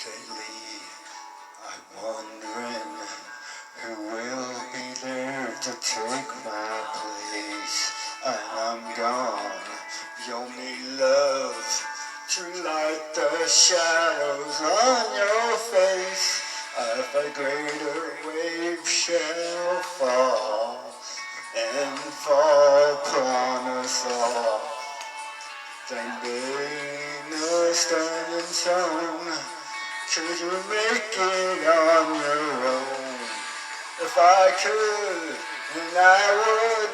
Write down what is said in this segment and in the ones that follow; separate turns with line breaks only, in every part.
Lately, I'm wondering who will be there to take my place. And I'm gone, the only love to light the shadows on your face. If a greater wave shall fall and fall upon us all, then being a standing stone, should you make it on your own? If I could, then I would.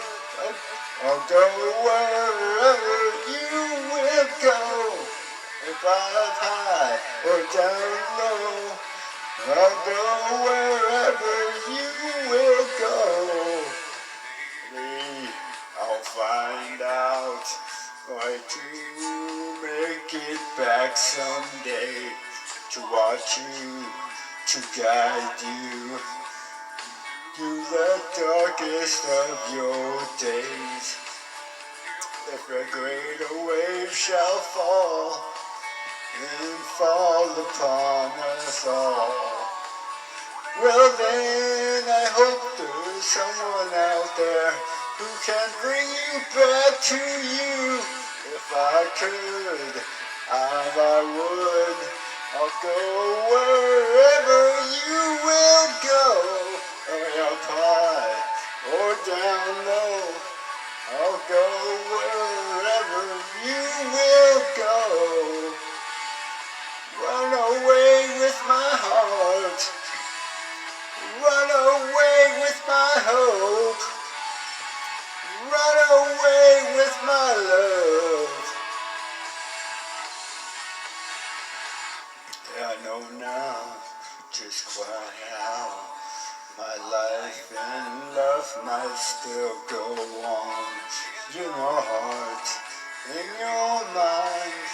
I'll go wherever you will go. If I'm high or down low, I'll go wherever you will go. Me, I'll find out. Why do you make it back someday? To watch you, to guide you through the darkest of your days. If a greater wave shall fall and fall upon us all, well then I hope there's someone out there who can bring you back to you. If I could, I would. I'll go wherever you will go, up high or down low. I'll go wherever you will go. Run away with my heart, run away with my hope, run away with my love. I know now just quite how my life and love might still go on. In your heart, in your mind,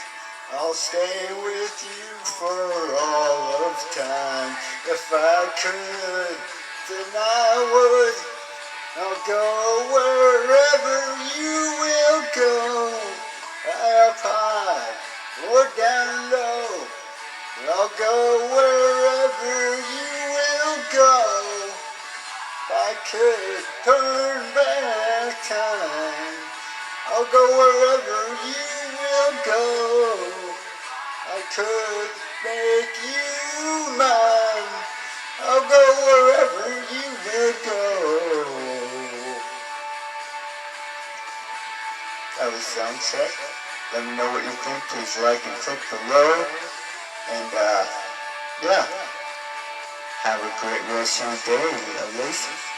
I'll stay with you for all of time. If I could, then I would. I'll go wherever you will go, up high or down low. I'll go wherever you will go. If I could turn back time, I'll go wherever you will go. I could make you mine. I'll go wherever you will go. That was sound check. Let me know what you think. Please like and click below. And, yeah, have a great rest of your day, Alicia.